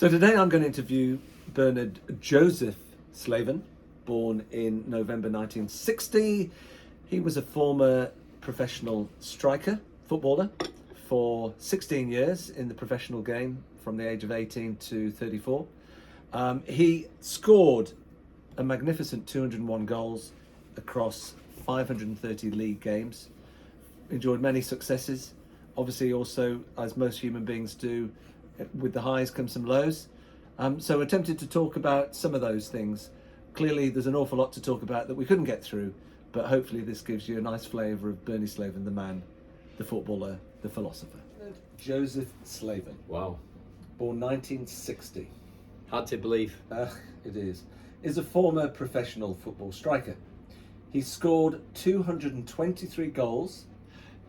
So today I'm going to interview Bernard Joseph Slaven, born in November 1960. He was a former professional striker, footballer, for 16 years in the professional game from the age of 18 to 34. He scored a magnificent 201 goals across 530 league games, enjoyed many successes. Obviously also, as most human beings do, with the highs come some lows. So attempted to talk about some of those things. Clearly there's an awful lot to talk about that we couldn't get through, but hopefully this gives you a nice flavour of Bernie Slaven, the man, the footballer, the philosopher. Joseph Slaven. Wow. Born 1960. Hard to believe. It is a former professional football striker. He scored 223 goals.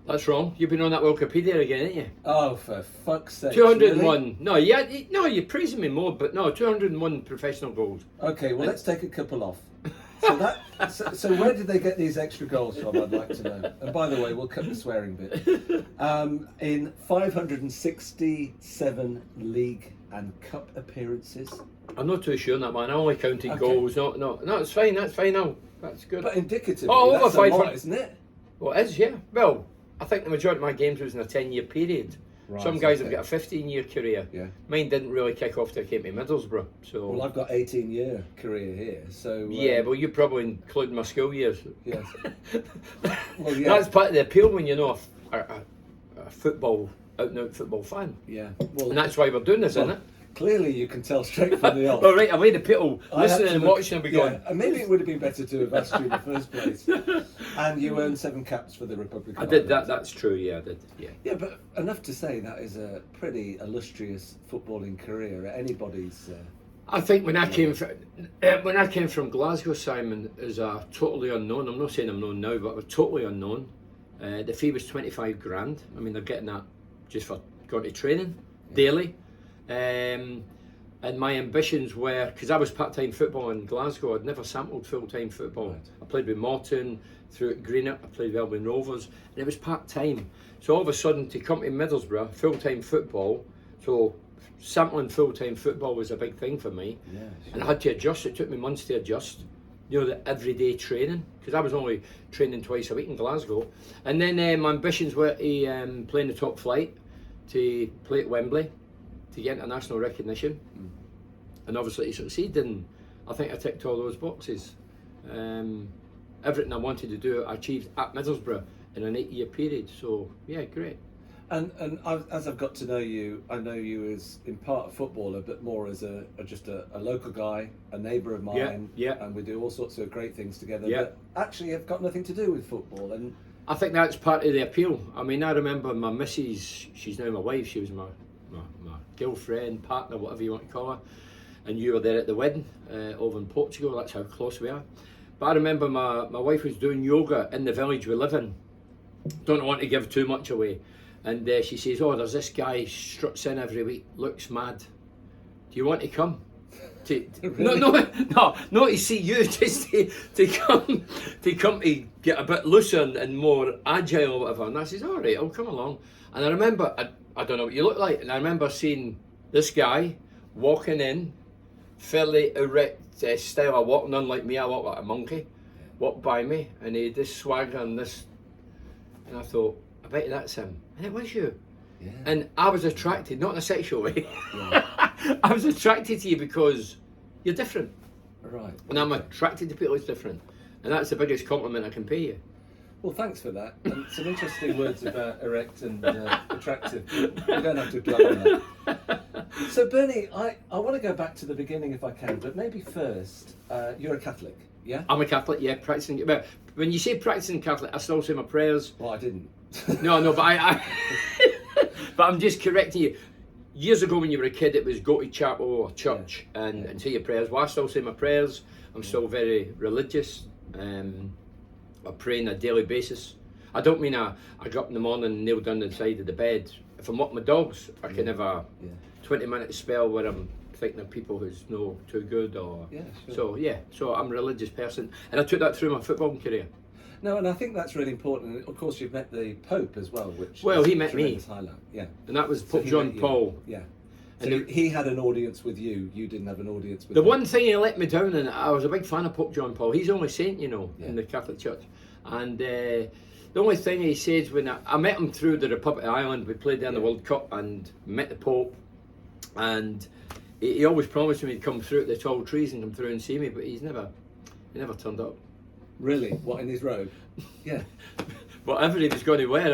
That's wrong. You've been on that Wikipedia again, ain't you? Oh, for fuck's sake. 201. Really? No, you're praising me more, but no, 201 professional goals. Okay, well, let's take a couple off. So where did they get these extra goals from, I'd like to know. And by the way, we'll cut the swearing bit. In 567 league and cup appearances. I'm not too sure on that, man. I only counted goals. No, it's fine. That's fine now. That's good. But indicatively, over that's a lot, isn't it? Well, it is, yeah. Well, I think the majority of my games was in a 10-year period. Right, Some guys have got a 15-year career. Yeah. Mine didn't really kick off till I came to Middlesbrough. So. Well, I've got 18-year career here, so... Yeah, well, you probably include my school years. Yes. Well, yeah. That's part of the appeal when you're not a football, out-and-out football fan. Yeah. Well, and that's why we're doing this, isn't it? Clearly you can tell straight from the off. All right, I made the people listening and watching and be going... And maybe it would have been better to have asked you in the first place. And you earned 7 caps for the Republic of I did Ireland. that's true, yeah, I did, yeah. Yeah, but enough to say that is a pretty illustrious footballing career at anybody's... I think when I came from Glasgow, Simon, as a totally unknown, I'm not saying I'm known now, but I was totally unknown. The fee was 25 grand. I mean, they're getting that just for going to training daily. And my ambitions were, because I was part-time football in Glasgow, I'd never sampled full-time football. Right. I played with Morton, through at Greenock, I played with Elgin Rovers, and it was part-time. So all of a sudden, to come to Middlesbrough, full-time football, so sampling full-time football was a big thing for me. Yeah, sure. And I had to adjust. It took me months to adjust, the everyday training, because I was only training twice a week in Glasgow. And then my ambitions were to play in the top flight, to play at Wembley, to get international recognition, and obviously to succeed. And I think I ticked all those boxes. Everything I wanted to do, I achieved at Middlesbrough in an 8-year period. So yeah, great. And as I've got to know you, I know you as in part a footballer, but more as just a local guy, a neighbour of mine. Yeah. And we do all sorts of great things together. Yeah. But actually, have got nothing to do with football. And I think that's part of the appeal. I mean, I remember my missus. She's now my wife. She was my girlfriend, partner, whatever you want to call her, and you were there at the wedding over in Portugal. That's how close we are. But I remember my wife was doing yoga in the village we live in. Don't want to give too much away, and she says, "Oh, there's this guy struts in every week, looks mad. Do you want to come? Really? No, not to see you, just to come to get a bit looser and more agile or whatever." And I says, "All right, I'll come along." And I remember, I don't know what you look like, and I remember seeing this guy walking in, fairly erect style of walking, unlike me. I walk like a monkey. Walked by me, and he had this swagger and this, and I thought, I bet that's him, and it was you. Yeah. And I was attracted, not in a sexual way. Yeah. I was attracted to you because you're different. Right. And I'm attracted to people who's different, and that's the biggest compliment I can pay you. Well, thanks for that. And some interesting words about erect and attractive. You don't have to dwell on that. So, Bernie, I want to go back to the beginning if I can, but maybe first, you're a Catholic, yeah? I'm a Catholic, yeah, practicing. But when you say practicing Catholic, I still say my prayers. Well, I didn't. No, but I but I'm just correcting you. Years ago when you were a kid, it was go to chapel or church and say your prayers. Well, I still say my prayers. I'm still very religious. I pray on a daily basis. I don't mean I get up in the morning and kneel down the side of the bed. If I'm walking my dogs, I can have a 20-minute spell where I'm thinking of people who's no too good or... Yeah, sure. So I'm a religious person, and I took that through my footballing career. No, and I think that's really important. Of course, you've met the Pope as well, which he met me. Highlight. Yeah, and that was Pope John Paul. Yeah, So he had an audience with you. You didn't have an audience with The him. one thing he let me down, and I was a big fan of Pope John Paul. He's only saint, you know, in the Catholic Church. And the only thing he says when I met him through the Republic of Ireland, we played there in the World Cup and met the Pope, and he always promised me he'd come through at the tall trees and come through and see me, but he never turned up. Really? What, in his robe? Yeah. Whatever he was going to wear,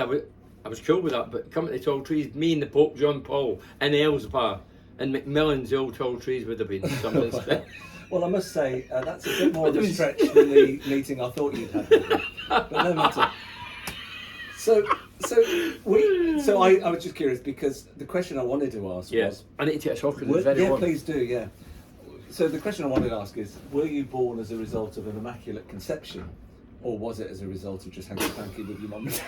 I was cool with that. But coming to the tall trees, me and the Pope John Paul in Elsbar and Macmillan's old tall trees would have been something. Well, I must say that's a bit more of a stretch than the meeting I thought you'd had with him. But no matter. So I was just curious because the question I wanted to ask was. I need to take a talk because it's very yeah, long. please do. Yeah. So the question I wanted to ask is: were you born as a result of an immaculate conception, or was it as a result of just hanky panky with your mum and dad?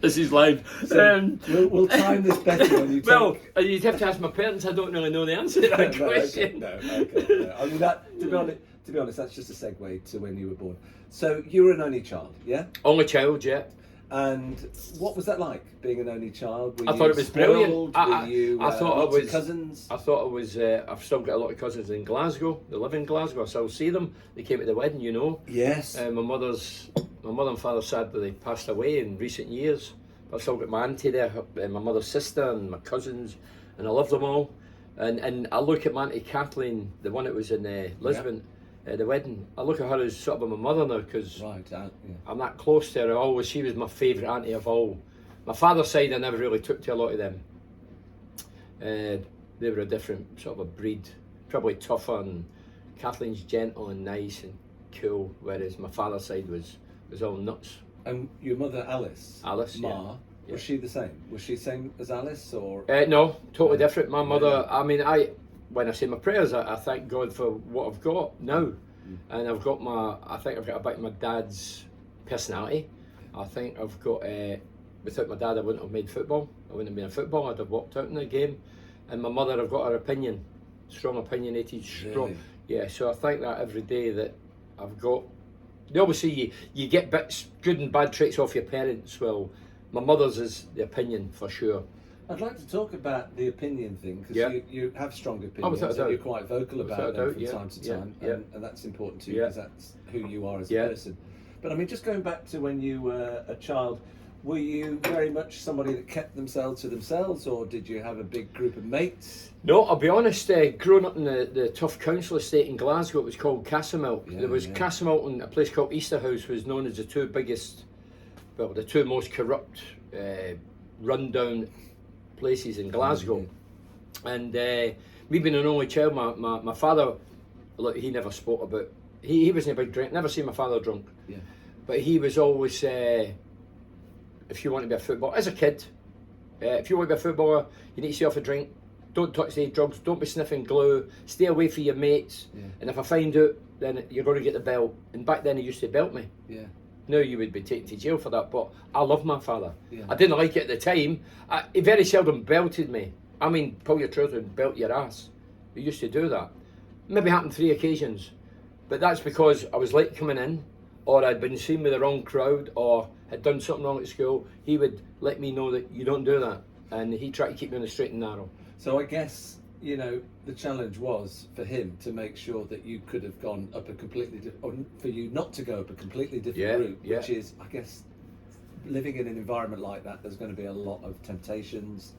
This is live. So we'll time this better when you take... Well, you'd have to ask my parents. I don't really know the answer to that question. No. I mean, to be honest, that's just a segue to when you were born. So you were an only child, yeah? Only child, yeah. And what was that like, being an only child? I thought it was brilliant. I thought it was cousins. I thought it was. I've still got a lot of cousins in Glasgow. They live in Glasgow. I still see them. They came to the wedding, you know. Yes. My mother and father sadly passed away in recent years. But I've still got my auntie there, my mother's sister, and my cousins, and I love them all. And I look at my auntie Kathleen, the one that was in Lisbon. The wedding, I look at her as sort of my mother now because I'm that close to her. She was my favourite auntie of all. My father's side, I never really took to a lot of them. They were a different sort of a breed, probably tougher, and Kathleen's gentle and nice and cool, whereas my father's side was all nuts. And your mother Alice, Ma, was she the same? Was she the same as Alice, or? No, totally different. My mother, when I say my prayers, I thank God for what I've got now. And I've got I think I've got a bit of my dad's personality. I think I've got, without my dad I wouldn't have made football. I wouldn't have been a football, I'd have walked out in the game. And my mother, I've got her opinion, strong opinionated, strong. Really? Yeah, so I think that every day that I've got, obviously you get bits, good and bad traits off your parents. Well, my mother's is the opinion for sure. I'd like to talk about the opinion thing because you have strong opinions and you're quite vocal about them from time to time, and that's important to you because that's who you are as a person. But I mean, just going back to when you were a child, were you very much somebody that kept themselves to themselves, or did you have a big group of mates? No, I'll be honest, growing up in the tough council estate in Glasgow, it was called Castlemilk. There was Castlemilk and a place called Easterhouse was known as the two most corrupt, rundown places in Glasgow. And me being an only child, my father, look, he never spoke about, he wasn't a big drink, never seen my father drunk. Yeah. But he was always, if you want to be a footballer, as a kid, if you want to be a footballer, you need to stay off a drink, don't touch the drugs, don't be sniffing glue, stay away from your mates, and if I find out, then you're going to get the belt. And back then he used to belt me. Yeah. Now you would be taken to jail for that, but I love my father. I didn't like it at the time. He very seldom belted me. I mean, pull your trousers and belt your ass. He used to do that. Maybe happened 3 occasions, but that's because I was late coming in, or I'd been seen with the wrong crowd, or had done something wrong at school. He would let me know that you don't do that, and he tried to keep me on the straight and narrow. So I guess, you know, the challenge was for him to make sure that you could have gone up a completely or for you not to go up a completely different route, which is, I guess, living in an environment like that, there's going to be a lot of temptations,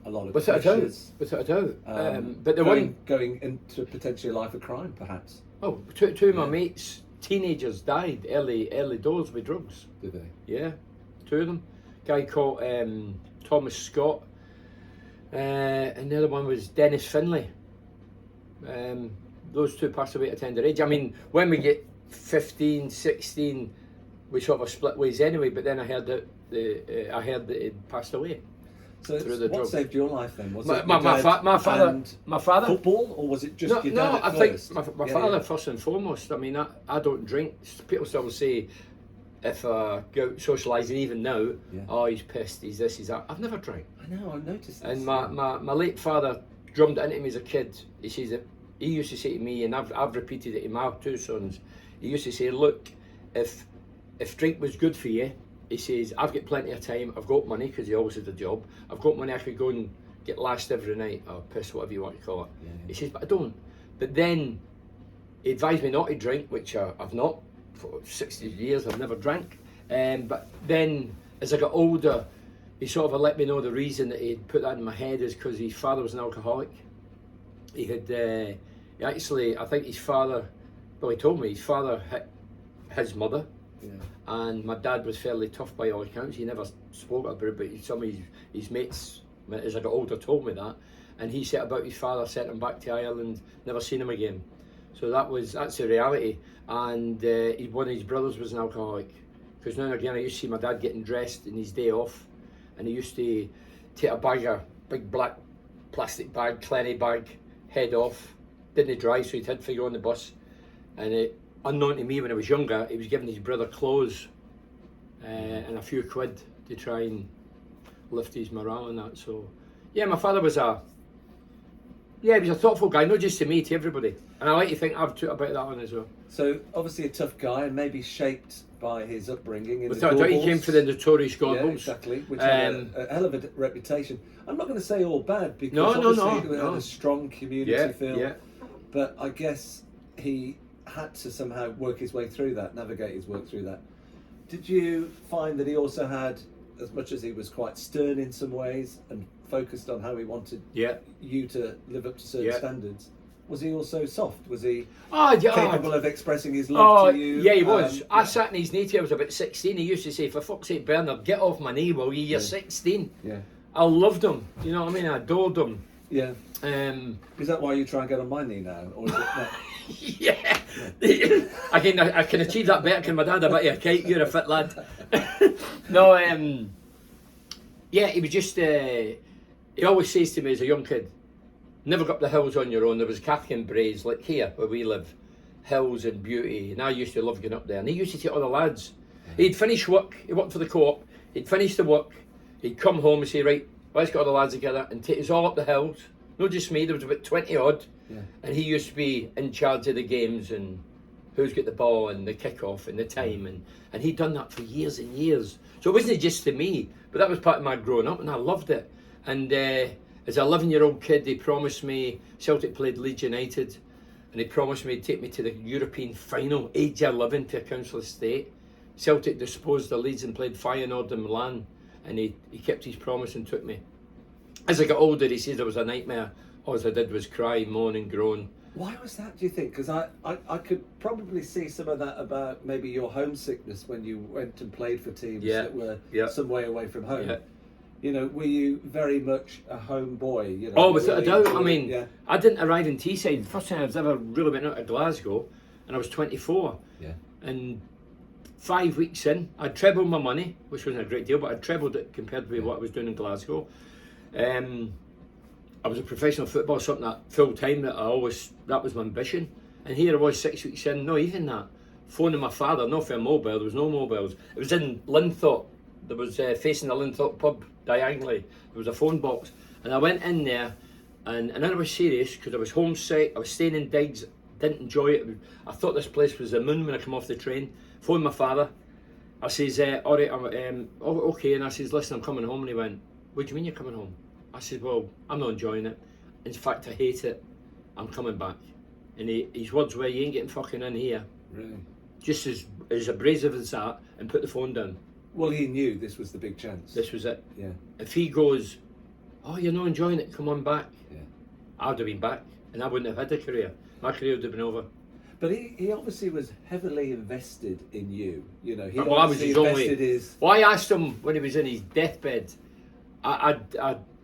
a lot of pressures. Without a doubt. But going into potentially a life of crime, perhaps. Oh, two of my mates, teenagers, died early doors with drugs. Did they? Yeah, 2 of them. A guy called Thomas Scott. And the other one was Dennis Finlay. Those 2 passed away at a tender age. I mean, when we get 15, 16, we sort of split ways anyway. But then I heard that he'd passed away. So what saved your life then? Was it my father? Football, or was it just your dad? No, I think my father first and foremost. I mean, I don't drink. People still say, if I go out socialising, even now, oh, he's pissed, he's this, he's that. I've never drank. I know, I've noticed this. And my late father drummed it into me as a kid. He says that he used to say to me, and I've repeated it to my 2 sons. He used to say, look, if drink was good for you, he says, I've got plenty of time, I've got money, because he always had a job, I've got money, I could go and get lashed every night, or piss, whatever you want to call it. Yeah. He says, but I don't. But then he advised me not to drink, which I've not. For 60 years I've never drank. But then as I got older, he sort of let me know the reason that he'd put that in my head is because his father was an alcoholic. He had, he actually, I think his father, well, he told me his father hit his mother. Yeah. And my dad was fairly tough by all accounts. He never spoke about it, but some of his mates, as I got older, told me that. And he set about his father, sent him back to Ireland, never seen him again. So that's the reality. And one of his brothers was an alcoholic. Because now and again I used to see my dad getting dressed in his day off, and he used to take a big black plastic bag, clenny bag, head off, didn't drive, so he'd had to go on the bus. And unknown to me when I was younger, he was giving his brother clothes and a few quid to try and lift his morale and that. So yeah, my father was he was a thoughtful guy, not just to me, to everybody. And I like to think I've took a bit of that on as well. So obviously a tough guy, and maybe shaped by his upbringing in But the I thought he Gorbals. came for the notorious Yeah, Gorbals. exactly, which had a hell of a reputation. I'm not going to say all bad, because No, obviously it had a strong community feel. Yeah. But I guess he had to somehow work his way through that, navigate his work through that. Did you find that he also had, as much as he was quite stern in some ways and focused on how he wanted you to live up to certain standards, was he also soft? Was he capable of expressing his love to you? Yeah, he was. I sat in his knee till I was about 16. He used to say, for fuck's sake, Bernard, get off my knee, will you? You're 16. Yeah. I loved him. You know what I mean? I adored him. Yeah. Is that why you try and get on my knee now? Or is it not? Yeah. I can achieve that better than my dad. I bet you a kite. You're a fit lad. No, yeah, he was just, he always says to me as a young kid, never go up the hills on your own. There was Cathkin Braes, like here where we live, hills and beauty, and I used to love going up there. And he used to take all the lads. He'd finish work, he worked for the co-op, he'd finish the work, he'd come home and say, right, let's get all the lads together and take us all up the hills. Not just me, there was about 20 odd. Yeah. And he used to be in charge of the games and who's got the ball and the kick-off and the time. And he'd done that for years and years. So it wasn't just to me, but that was part of my growing up, and I loved it. And as an 11-year-old kid, they promised me, Celtic played Leeds United, and they promised me to take me to the European final, age 11, to a council estate. Celtic disposed of Leeds and played Feyenoord and Milan, and he kept his promise and took me. As I got older, he says it was a nightmare. All I did was cry, moan and groan. Why was that, do you think? Because I could probably see some of that about maybe your homesickness when you went and played for teams that were some way away from home. Yeah. You know, were you very much a home boy? You know, without a doubt. I mean, I didn't arrive in Teesside. The first time I was ever really went out of Glasgow, and I was 24. Yeah. And 5 weeks in, I'd trebled my money, which wasn't a great deal, but I'd trebled it compared with what I was doing in Glasgow. I was a professional footballer, something that full time that that was my ambition. And here I was 6 weeks in, not even that. Phoning my father, not for a mobile, there was no mobiles. It was in Linthorpe. There was facing the Linthorpe pub diagonally. There was a phone box. And I went in there, and then I was serious because I was homesick. I was staying in digs, didn't enjoy it. I thought this place was the moon when I come off the train. Phoned my father. I says, all right, okay. And I says, listen, I'm coming home. And he went, what do you mean you're coming home? I said, well, I'm not enjoying it. In fact, I hate it. I'm coming back. And his words were, you ain't getting fucking in here. Really? Just as abrasive as that, and put the phone down. Well, he knew this was the big chance. This was it. Yeah. If he goes, oh, you're not enjoying it, come on back. Yeah. I would have been back, and I wouldn't have had a career. My career would have been over. But he obviously was heavily invested in you. You know, he I was his invested his... Well, I asked him when he was in his deathbed.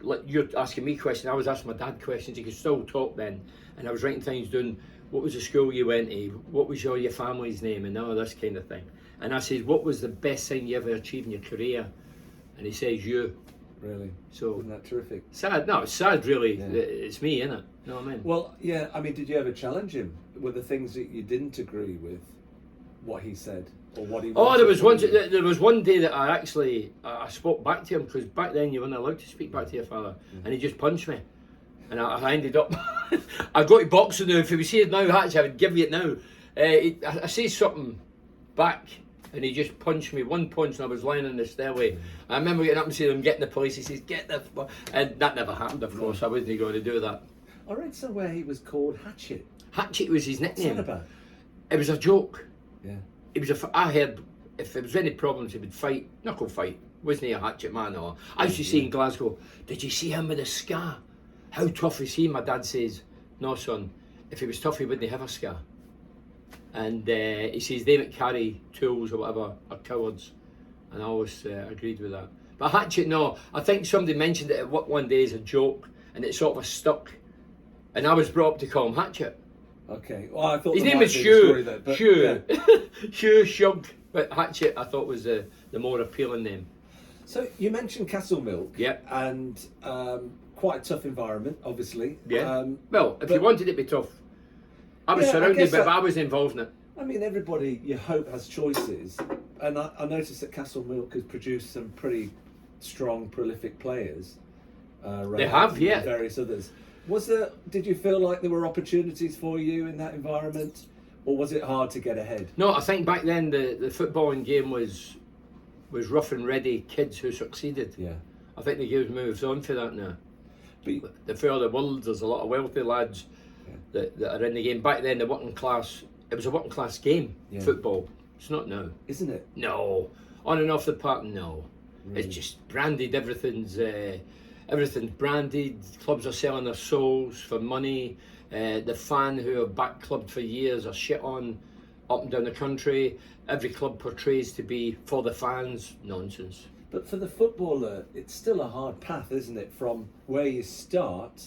Like you're asking me questions, I was asking my dad questions. He could still talk then, and I was writing things down. What was the school you went to? What was your family's name? And all this kind of thing. And I said, what was the best thing you ever achieved in your career? And he says, you. Really? So isn't that terrific? Sad. No, it's sad. Really, it's me, isn't it? You know what I mean? Well, yeah. I mean, did you ever challenge him? Were the things that you didn't agree with what he said? Or what he there was one day that I spoke back to him, because back then you weren't allowed to speak back to your father, and he just punched me, and I ended up I got to boxing now. If he was here now, actually I would give you it now. I say something back, and he just punched me one punch, and I was lying in the stairway. I remember getting up and seeing him getting the police. He says, "Get the," and that never happened. Of course, I wasn't going to do that. I read somewhere he was called Hatchet. Hatchet was his What's nickname. that about? It was a joke. Yeah. It was I heard if there was any problems, he would fight, knuckle fight. Wasn't he a hatchet man? Or I used to see in Glasgow. Did you see him with a scar? How tough is he? My dad says, "No, son. If he was tough, he wouldn't have a scar." And he says they that carry tools or whatever are cowards, and I always agreed with that. But hatchet, no. I think somebody mentioned it at one day as a joke, and it sort of stuck. And I was brought up to call him Hatchet. Okay. Well, I thought His there name might was be a Hugh. story there, but, Hugh. yeah. Hugh Shug. But Hatchet, I thought was the more appealing name. So you mentioned Castle Milk. Yep. And quite a tough environment, obviously. Yeah. Well, if you wanted it to be tough, I was Yeah, I surrounded, guess but that- I was involved in it. I mean, everybody, you hope, has choices. And I noticed that Castle Milk has produced some pretty strong, prolific players. They have, and yeah. various others. Did you feel like there were opportunities for you in that environment? Or was it hard to get ahead? No, I think back then the footballing game was rough and ready kids who succeeded. Yeah. I think the game's moved on for that now. But, The further world, there's a lot of wealthy lads that are in the game. Back then, the working class, it was a working class game, Yeah. football. It's not now. isn't it? No. On and off the park, no. Really? It's just branded, everything's branded. Clubs are selling their souls for money. The fan who have backed club for years are shit on up and down the country. Every club portrays to be for the fans. Nonsense. But for the footballer, it's still a hard path, isn't it? From where you start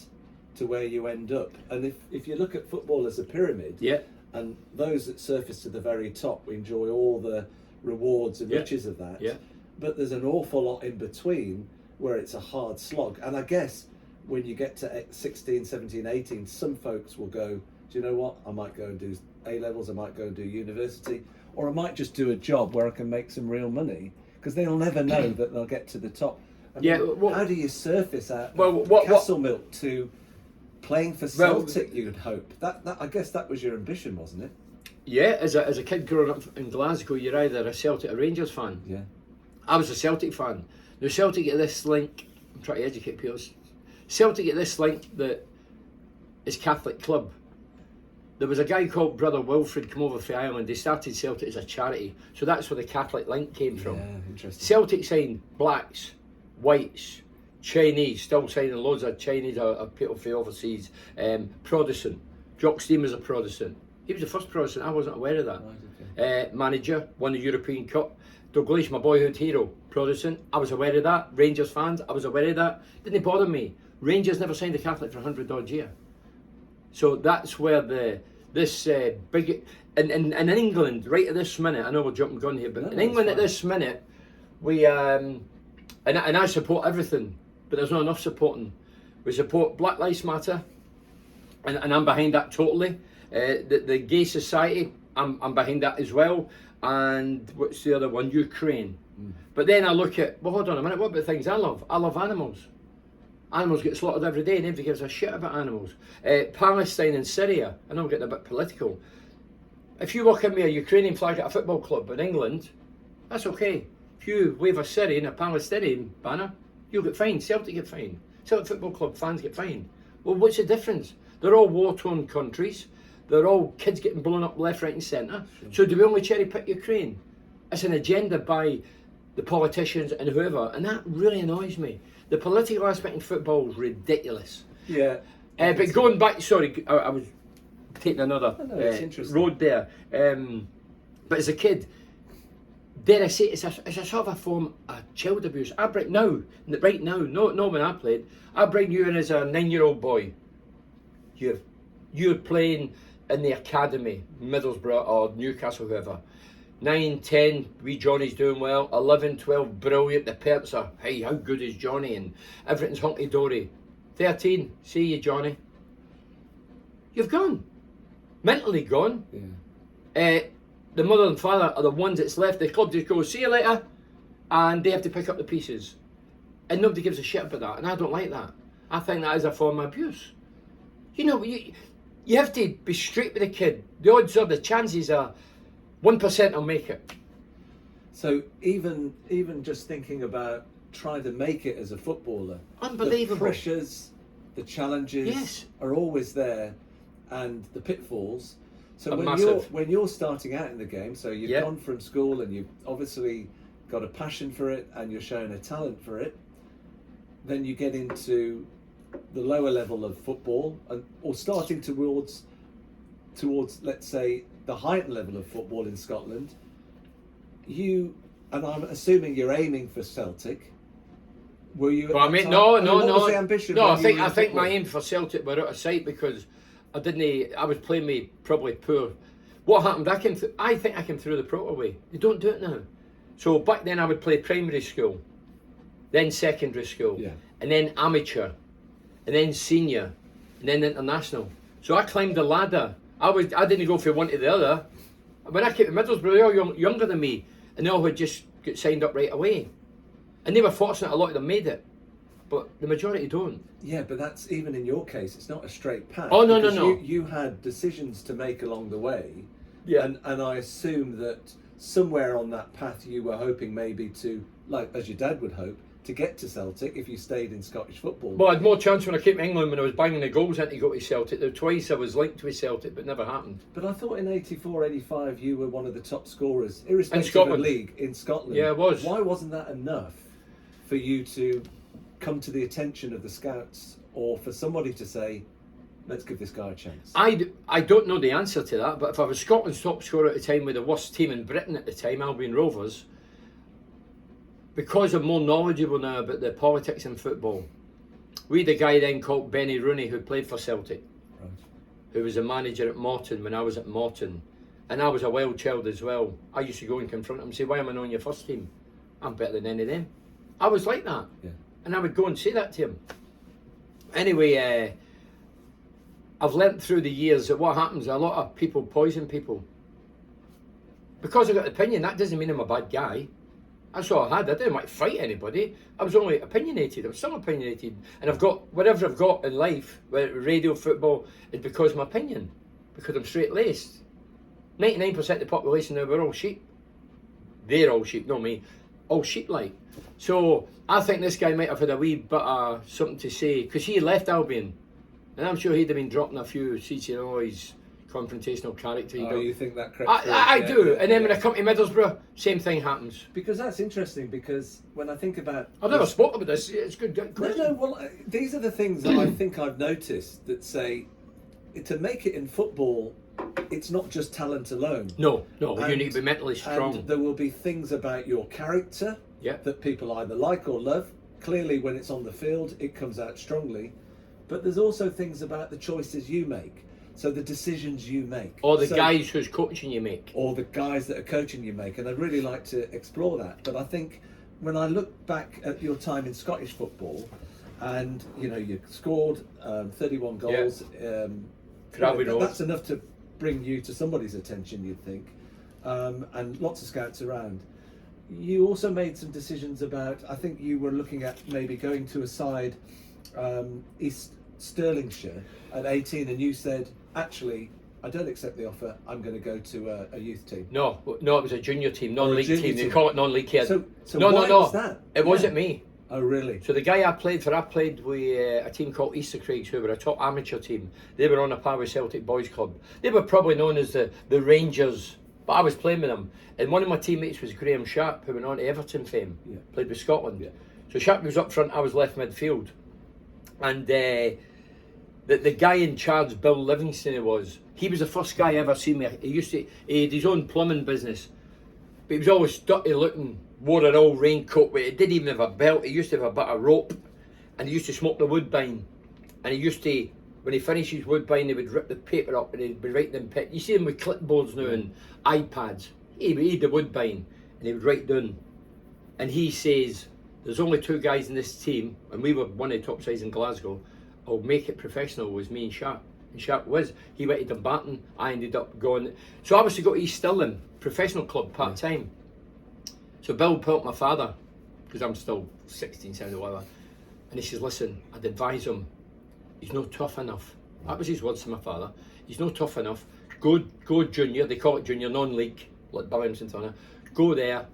to where you end up. And if you look at football as a pyramid, Yeah. and those that surface to the very top enjoy all the rewards and Yeah. riches of that. Yeah. But there's an awful lot in between where it's a hard slog. And I guess when you get to 16, 17, 18, some folks will go, do you know what? I might go and do A-levels, I might go and do university, or I might just do a job where I can make some real money, because they'll never know that they'll get to the top. I mean, Yeah, well- how do you surface out Well, what- Castle Milk to playing for Celtic, you'd hope? That I guess that was your ambition, wasn't it? Yeah, as a kid growing up in Glasgow, you're either a Celtic or Rangers fan. Yeah. I was a Celtic fan. Now Celtic get this link, I'm trying to educate people, Celtic get this link that it's Catholic club. There was a guy called Brother Wilfred come over from Ireland. They started Celtic as a charity, so that's where the Catholic link came from. Yeah, interesting. Celtic signed blacks, whites, Chinese, still signing loads of Chinese of people from overseas. Protestant. Jock Stein was a Protestant. He was the first Protestant. I wasn't aware of that. Right, Manager, won the European Cup. Douglas, my boyhood hero, Protestant. I was aware of that. Rangers fans, I was aware of that. Didn't bother me. Rangers never signed a Catholic for 100 odd year. So that's where this big and in England right at this minute. I know we're jumping gun here, but No, in England that's at this minute, we and I support everything, but there's not enough supporting. We support Black Lives Matter, and I'm behind that totally. The gay society, I'm behind that as well. And what's the other one? Ukraine. But then I look at, well, hold on a minute, what about things I love? I love animals. Animals get slaughtered every day, and nobody gives a shit about animals. Palestine and Syria, I know I'm getting a bit political. If you walk in with a Ukrainian flag at a football club in England, that's okay. If you wave a Syrian, a Palestinian banner, you'll get fined. Celtic get fined. Celtic Football Club fans get fined. Well, what's the difference? They're all war-torn countries. They're all kids getting blown up left, right and centre. So do we only cherry pick Ukraine? It's an agenda by the politicians and whoever, and that really annoys me. The political aspect in football is ridiculous. Yeah. But going back, sorry, I was taking another No, it's interesting. road there. But as a kid, dare I say, it's a sort of a form of child abuse. Right now, not when I played, I bring you in as a 9-year-old boy. You're playing in the academy, Middlesbrough or Newcastle, whoever. 9, 10, wee Johnny's doing well. 11, 12, brilliant. The parents are, hey, how good is Johnny? And everything's hunky-dory. 13, see you, Johnny. You've gone. Mentally gone. Yeah. The mother and father are the ones that's left. The club just goes, see you later. And they have to pick up the pieces. And nobody gives a shit about that. And I don't like that. I think that is a form of abuse. You know, you have to be straight with the kid. The odds are, the chances are 1% will make it. So even just thinking about trying to make it as a footballer, Unbelievable. the pressures, the challenges Yes. are always there, and the pitfalls. So Are when massive. you're starting out in the game, so you've Yeah. gone from school and you've obviously got a passion for it and you're showing a talent for it, then you get into the lower level of football, or starting towards let's say the heightened level of football in Scotland. And I'm assuming you're aiming for Celtic. Were you? Well, I mean, no. What was the ambition? No, when I you were in think football? my aim for Celtic were out of sight because I was playing me probably poor. What happened? I think I came through the proper way. They don't do it now. So back then I would play primary school, then secondary school, Yeah. and then amateur, and then senior, and then international. So I climbed the ladder. I didn't go from one to the other. When I came to Middlesbrough, they were all younger than me, and they all had just got signed up right away. And they were fortunate, a lot of them made it, but the majority don't. Yeah, but that's even in your case. It's not a straight path. Oh, no, because no. You had decisions to make along the way. Yeah. And I assume that somewhere on that path you were hoping maybe to, like as your dad would hope, to get to Celtic if you stayed in Scottish football. Well, I had more chance when I came to England when I was banging the goals in to go to Celtic. There were twice I was linked with Celtic, but never happened. But I thought in 84, 85 you were one of the top scorers, irrespective of Scotland. league, in Scotland. Yeah, it was. Why wasn't that enough for you to come to the attention of the scouts, or for somebody to say, let's give this guy a chance? I don't know the answer to that, but if I was Scotland's top scorer at the time with the worst team in Britain at the time, Albion Rovers, because I'm more knowledgeable now about the politics in football, we had a guy then called Benny Rooney who played for Celtic, Right. who was a manager at Morton when I was at Morton. And I was a wild child as well. I used to go and confront him and say, why am I not on your first team? I'm better than any of them. I was like that. Yeah. And I would go and say that to him. Anyway, I've learnt through the years that what happens, a lot of people poison people. Because I've got an opinion, that doesn't mean I'm a bad guy. That's all I had. I didn't want to fight anybody. I was only opinionated. I was still opinionated. And I've got, whatever I've got in life, whether it's radio, football, is because of my opinion. Because I'm straight-laced. 99% of the population now, we're all sheep. They're all sheep, not me. All sheep-like. So I think this guy might have had a wee bit of something to say, because he left Albion. And I'm sure he'd have been dropping a few CCNO's confrontational character. Oh, you think that crept through? I Yeah, do. yeah, And then yeah. when I come to Middlesbrough, same thing happens. Because that's interesting, because when I think about... I've never spoken about this. It's good. No, well, these are the things that I think I've noticed that say, to make it in football, it's not just talent alone. No, you And- need to be mentally strong. And there will be things about your character Yeah. that people either like or love. Clearly, when it's on the field, it comes out strongly. But there's also things about the choices you make. So the decisions you make. Or the So- guys who's coaching you make. or the guys that are coaching you make, and I'd really like to explore that. But I think when I look back at your time in Scottish football, and you scored 31 goals, Crowley Road. that's enough to bring you to somebody's attention, you'd think, and lots of scouts around. You also made some decisions about, I think you were looking at maybe going to a side, East Stirlingshire at 18, and you said, actually, I don't accept the offer, I'm going to go to a youth team. No, it was a junior team, non-league junior team. They team. call it non-league here. So no, why no. was that? It Yeah. wasn't me. Oh, really? So the guy I played with a team called Easter Craigs, who were a top amateur team. They were on a par with Celtic Boys Club. They were probably known as the Rangers, but I was playing with them. And one of my teammates was Graham Sharp, who went on to Everton fame. Yeah. Played with Scotland. Yeah. So Sharp was up front, I was left midfield. And the guy in charge, Bill Livingston, he was the first guy I ever seen me. He had his own plumbing business, but he was always dirty looking, wore an old raincoat, but he didn't even have a belt. He used to have a bit of rope, and he used to smoke the woodbine. And he used to, when he finished his woodbine, he would rip the paper up and he'd be writing in pen. You see him with clipboards now and iPads. He had the woodbine and he would write down. And he says, there's only two guys in this team, and we were one of the top sides in Glasgow, I'll make it professional, was me and Sharp. And Sharp was. He went to Dumbarton, I ended up going. So I was to go to East Stirling, professional club, part-time. So Bill put up my father, because I'm still 16, 17 or whatever. And he says, listen, I'd advise him, he's not tough enough. That was his words to my father. He's not tough enough. Go junior, they call it junior, non-league, like Birmingham St. Anna. Go there,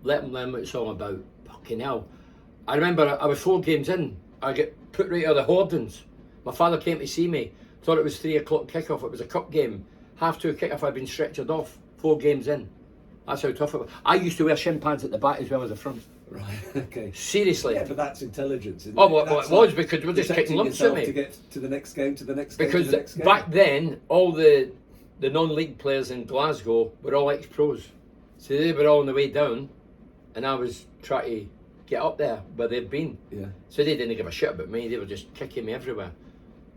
let them learn what it's all about. Fucking hell. I remember I was 4 games in, I get put right out of the Hordens. My father came to see me, thought it was 3 o'clock kick-off, it was a cup game. 2:30 kick-off, I'd been stretchered off, 4 games in. That's how tough it was. I used to wear shin pads at the back as well as the front. Right, okay. Seriously. Yeah, but that's intelligence, isn't Oh, it? well, That's it was like because we're just kicking protecting lumps at yourself me. to get to the next game, to the next game, Because to the next game. back then, all the non-league players in Glasgow were all ex-pros. So they were all on the way down, and I was trying to get up there where they'd been. Yeah. So they didn't give a shit about me, they were just kicking me everywhere.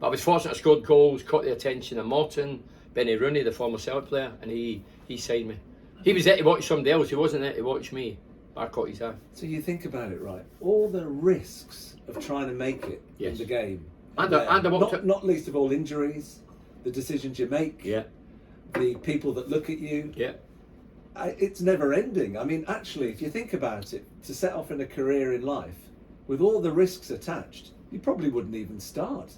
But I was fortunate, I scored goals, caught the attention of Morton, Benny Rooney, the former Celtic player, and he signed me. He was there to watch somebody else, he wasn't there to watch me. I caught his eye. So you think about it, right? All the risks of trying to make it in Yes. the game. And I walked up- not least of all injuries, the decisions you make, Yeah, the people that look at you. yeah. It's never ending. I mean, actually, if you think about it, to set off in a career in life, with all the risks attached, you probably wouldn't even start.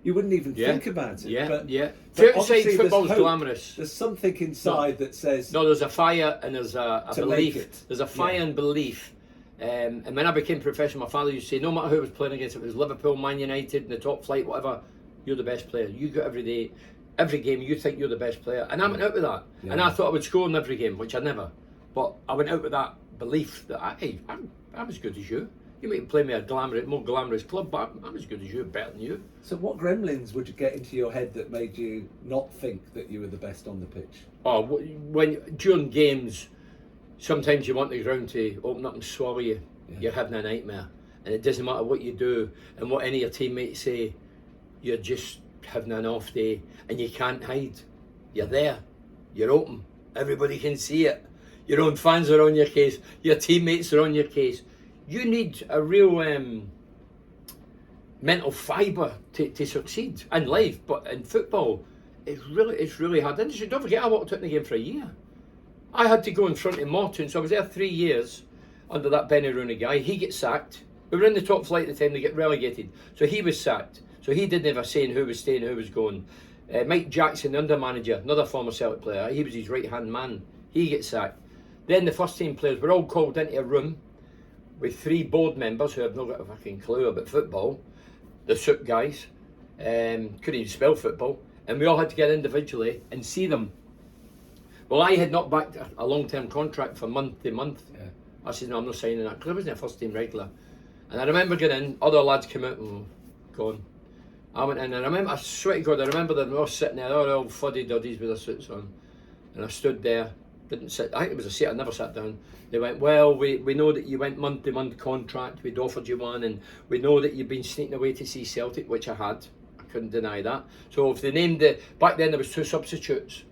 You wouldn't even Yeah. think about it. Yeah, but, yeah. but Fair to say obviously there's football's hope. glamorous. There's something inside that says, No, there's a fire and there's a To belief. make it. There's a fire Yeah. and belief. And when I became professional, my father used to say, no matter who I was playing against, if it was Liverpool, Man United, in the top flight, whatever, you're the best player. You go every day, every game, you think you're the best player. And I went out with that. Yeah. And I thought I would score in every game, which I never. But I went out with that belief that I'm as good as you. You might play me a more glamorous club, but I'm as good as you, better than you. so what gremlins would you get into your head that made you not think that you were the best on the pitch? Oh, when during games, sometimes you want the ground to open up and swallow you. Yeah. You're having a nightmare, and it doesn't matter what you do and what any of your teammates say. You're just having an off day, and you can't hide. You're there. You're open. Everybody can see it. Your own fans are on your case. Your teammates are on your case. You need a real mental fibre to succeed in life, but in football, it's really hard. And don't forget, I walked out in the game for a year. I had to go in front of Morton, so I was there 3 years under that Benny Rooney guy. He gets sacked. We were in the top flight at the time, they get relegated. So he was sacked. So he didn't have a say in who was staying, who was going. Mike Jackson, the under manager, another former Celtic player, he was his right-hand man. He gets sacked. Then the first team players were all called into a room with 3 board members who have not got a fucking clue about football. The soot guys, couldn't even spell football. And we all had to get individually and see them. Well, I had not backed a long-term contract for month to month. Yeah. I said, no, I'm not signing that, because I wasn't a first-team regular. And I remember getting in, other lads came out and gone. I went in, and I swear to God, I remember them all sitting there, all fuddy-duddies with their suits on. And I stood there, didn't sit, I think it was a seat, I never sat down. They went, well, we know that you went month-to-month contract, we'd offered you one, and we know that you've been sneaking away to see Celtic, which I had. I couldn't deny that. So if they named it, back then there was 2 substitutes.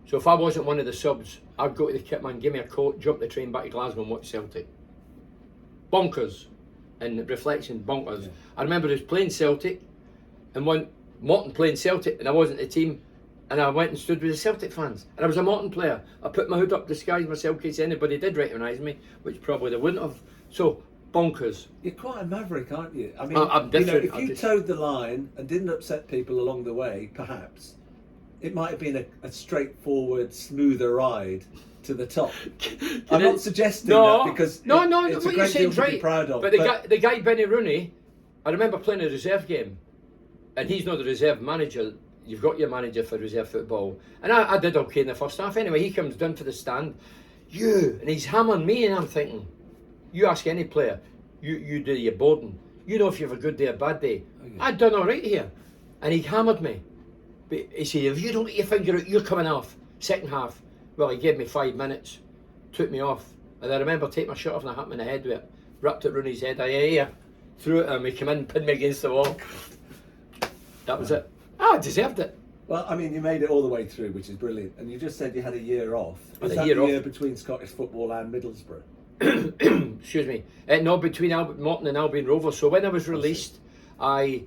So if I wasn't one of the subs, I'd go to the kit man, give me a coat, jump the train back to Glasgow and watch Celtic. Bonkers. And reflection, bonkers. Yeah. I remember I was playing Celtic, and Morton playing Celtic, and I wasn't the team. And I went and stood with the Celtic fans. And I was a Morton player. I put my hood up, disguised myself in case anybody did recognise me, which probably they wouldn't have. So, bonkers. You're quite a maverick, aren't you? I mean, I'm different. if you towed the line and didn't upset people along the way, perhaps, it might have been a straightforward, smoother ride to the top. I'm not suggesting that because no, it's a what you're great deal saying's to be right. proud of. But the guy Benny Rooney, I remember playing a reserve game, and he's not the reserve manager. You've got your manager for reserve football, and I did okay in the first half. Anyway, he comes down to the stand, and he's hammering me, and I'm thinking, you ask any player, you do your boarding, you know if you have a good day or bad day. Oh, yeah. I'd done all right here, and he hammered me. But he said, if you don't get your finger out, you're coming off. Second half, well, he gave me 5 minutes, took me off, and I remember taking my shirt off and I hit him in the head with it, wrapped it round his head, threw it at him, he came in, pinned me against the wall. That was it. I deserved it. Well, I mean, you made it all the way through, which is brilliant. And you just said you had a year off. Was that year the off. year between Scottish football and Middlesbrough? Excuse me. No, between Morton and Albion Rovers. So when I was released, I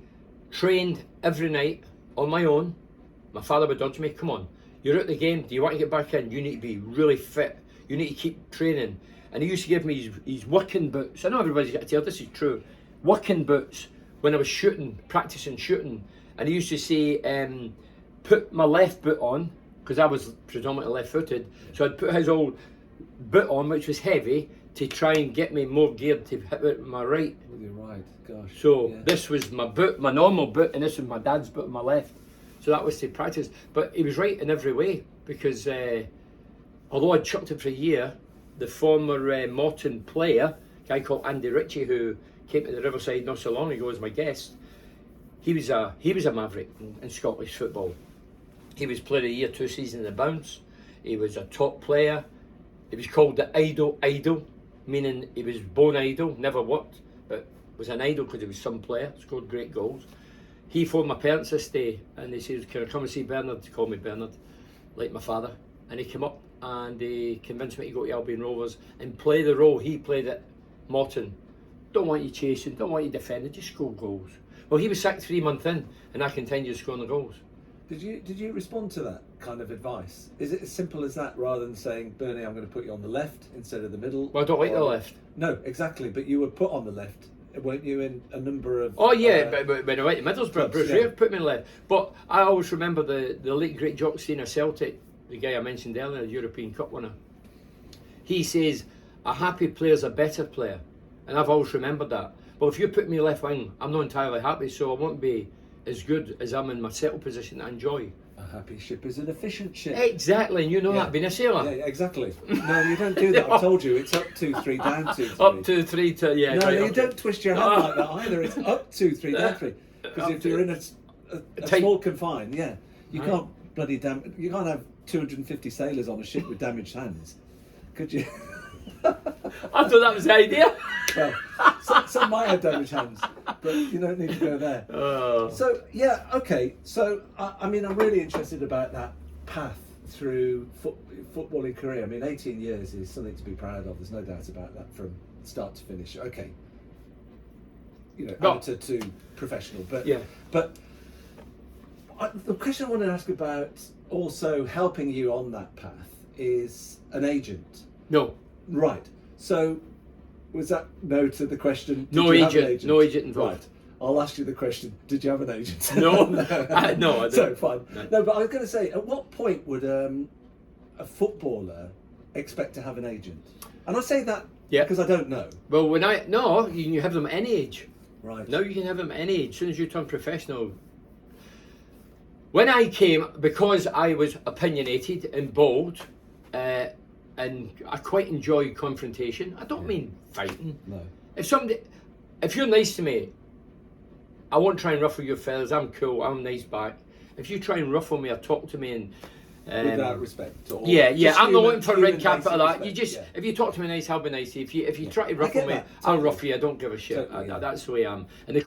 trained every night on my own. My father would urge me, come on, you're at the game, do you want to get back in? You need to be really fit. You need to keep training. And he used to give me his working boots. I know everybody's got to tell this is true. Working boots when I was shooting, practicing shooting. And he used to say, put my left boot on, because I was predominantly left-footed. So I'd put his old boot on, which was heavy, to try and get me more geared to hit with my right. With your right, gosh. So Yeah. this was my boot, my normal boot, and this was my dad's boot on my left. So that was to practice. But he was right in every way, because although I chucked it for a year, the former Morton player, a guy called Andy Ritchie, who came to the Riverside not so long ago as my guest, he was a maverick in Scottish football. He was player of the year 2 seasons in the Bounce. He was a top player. He was called the idol, meaning he was born idle, never worked, but was an idol because he was some player, scored great goals. He phoned my parents this day and they said, "Can I come and see Bernard?" They called me Bernard, like my father. And he came up and he convinced me to go to Albion Rovers and play the role he played at Morton. Don't want you chasing, don't want you defending, just score goals. Well, he was sacked 3 months in and I continued scoring the goals. Did you respond to that kind of advice? Is it as simple as that, rather than saying, "Bernie, I'm going to put you on the left instead of the middle"? Well, I don't like the left. No, exactly. But you were put on the left, weren't you, in a number of? Oh yeah, but when I went to Middlesbrough, Bruce yeah. Rare put me in left. But I always remember the late great Jock Stein of Celtic, the guy I mentioned earlier, the European Cup winner. He says, "A happy player's a better player," and I've always remembered that. But if you put me left wing, I'm not entirely happy, so I won't be as good as I'm in my settled position that I enjoy. A happy ship is an efficient ship. Exactly, and you know Yeah. that, being a sailor. Yeah, exactly. No, you don't do that. I told you, it's up 2, 3, down 2, 3. Up 2, 3 to yeah. No, right, you okay. don't twist your hand like that either. It's up 2, 3, down 3. Because if you're in a Tight- small confine, yeah, you Right. can't you can't have 250 sailors on a ship with damaged hands, could you? I thought that was the idea. Well, some might have damaged hands, but you don't need to go there. Oh. So yeah, okay. So I mean, I'm really interested about that path through footballing career. I mean, 18 years is something to be proud of. There's no doubt about that from start to finish. Okay, you know, No. amateur to professional, but Yeah. But the question I want to ask about also helping you on that path is an agent, No. right? So was that no to the question? Did No you have an agent. No agent involved. Right. I'll ask you the question. Did you have an agent? No. No, I didn't. So fine. No. No, but I was going to say, at what point would a footballer expect to have an agent? And I say that Yeah. because I don't know. Well, you can have them at any age. Right. Now you can have them at any age. As soon as you turn professional. When I came, because I was opinionated and bold, and I quite enjoy confrontation. I don't mean fighting. No. If you're nice to me, I won't try and ruffle your feathers. I'm cool. I'm nice back. If you try and ruffle me or talk to me and Without respect. Or yeah, just I'm not human- looking for a red human carpet or basic that. You respect, just, yeah. if you talk to me nice, I'll be nice. If you try to I ruffle get me, that, I'll totally. ruffle you. I don't give a shit. Totally, yeah. That's the way I am. And the